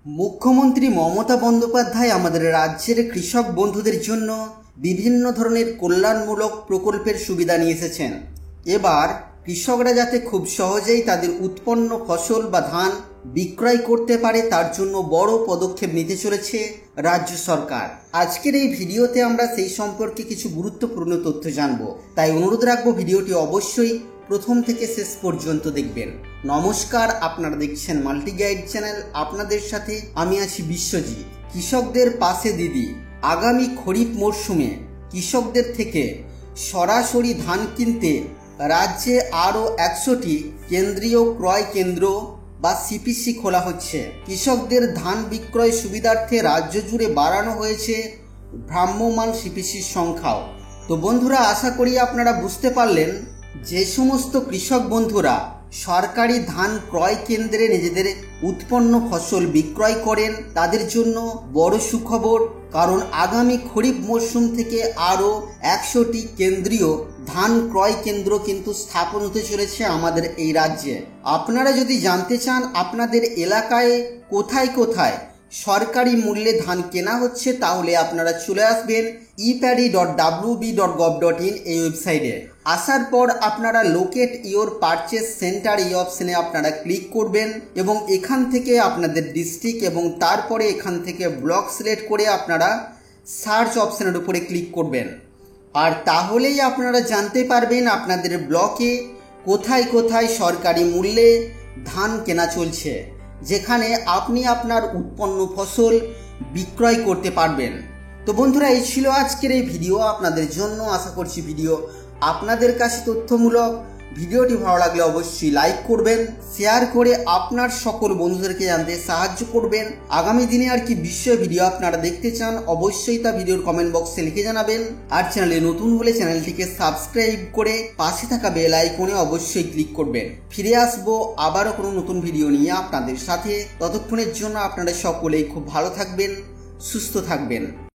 মুখ্যমন্ত্রী মমতা বন্দ্যোপাধ্যায় আমাদের রাজ্যের কৃষক বন্ধুদের জন্য বিভিন্ন ধরনের কল্যাণমূলক প্রকল্পের সুবিধা নিয়ে এসেছেন। এবার কৃষকরা যাতে খুব সহজেই তাদের উৎপন্ন ফসল বা ধান বিক্রয় করতে পারে তার জন্য বড় পদক্ষেপ নিতে চলেছে রাজ্য সরকার। আজকের এই ভিডিওতে আমরা সেই সম্পর্কে কিছু গুরুত্বপূর্ণ তথ্য জানব, তাই অনুরোধ রাখবো ভিডিওটি অবশ্যই প্রথম থেকে শেষ পর্যন্ত দেখবেন। নমস্কার, আপনারা দেখছেন মাল্টি গাইড চ্যানেল। আপনাদের সাথে আমি আছি বিশ্বজিৎ। কৃষকদের পাশে দিদি। আগামী খরিফ মরশুমে কৃষকদের থেকে সরাসরি ধান কিনতে রাজ্যে আরও 100টি কেন্দ্রীয় ক্রয় কেন্দ্র বা সিপিসি খোলা হচ্ছে। কৃষকদের ধান বিক্রয় সুবিধার্থে রাজ্য জুড়ে বাড়ানো হয়েছে ভ্রাম্যমাণ সিপিসির সংখ্যাও। তো বন্ধুরা, আশা করি আপনারা বুঝতে পারলেন যে সমস্ত কৃষক বন্ধুরা সরকারি ধান ক্রয় কেন্দ্রে নিজেদের উৎপন্ন ফসল বিক্রয় করেন তাদের জন্য বড় সুখবর, কারণ আগামী খরিফ মরশুম থেকে আরও 100টি কেন্দ্রীয় ধান ক্রয় কেন্দ্র কিন্তু স্থাপন হতে চলেছে আমাদের এই রাজ্যে। আপনারা যদি জানতে চান আপনাদের এলাকায় কোথায় কোথায় সরকারি মূল্যে ধান কেনা হচ্ছে, তাহলে আপনারা চলে আসবেন epaddy.wb.gov.in এই ওয়েবসাইটে। আসার পর আপনারা লোকেট ইওর পারচেস সেন্টার এই অপশানে আপনারা ক্লিক করবেন এবং এখান থেকে আপনাদের ডিস্ট্রিক্ট এবং তারপরে এখান থেকে ব্লক সিলেক্ট করে আপনারা সার্চ অপশানের উপরে ক্লিক করবেন। আর তাহলেই আপনারা জানতে পারবেন আপনাদের ব্লকে কোথায় কোথায় সরকারি মূল্যে ধান কেনা চলছে, যেখানে আপনি আপনার উৎপন্ন ফসল বিক্রয় করতে পারবেন। তো বন্ধুরা, এই ছিল আজকের এই ভিডিও আপনাদের জন্য। আশা করছি ভিডিও আপনাদের কাছে তথ্যমূলক। ভিডিওটি ভালো লাগলে অবশ্যই লাইক করবেন, শেয়ার করে আপনার সকল বন্ধুদেরকে জানতে সাহায্য করবেন। আগামী দিনে আর কি বিষয় ভিডিও আপনারা দেখতে চান অবশ্যই তা ভিডিওর কমেন্ট বক্সে লিখে জানাবেন। আর চ্যানেলে নতুন হলে চ্যানেলটিকে সাবস্ক্রাইব করে পাশে থাকা বেল আইকনে অবশ্যই ক্লিক করবেন। ফিরে আসবো আবারও কোনো নতুন ভিডিও নিয়ে আপনাদের সাথে। ততক্ষণের জন্য আপনারা সকলেই খুব ভালো থাকবেন, সুস্থ থাকবেন।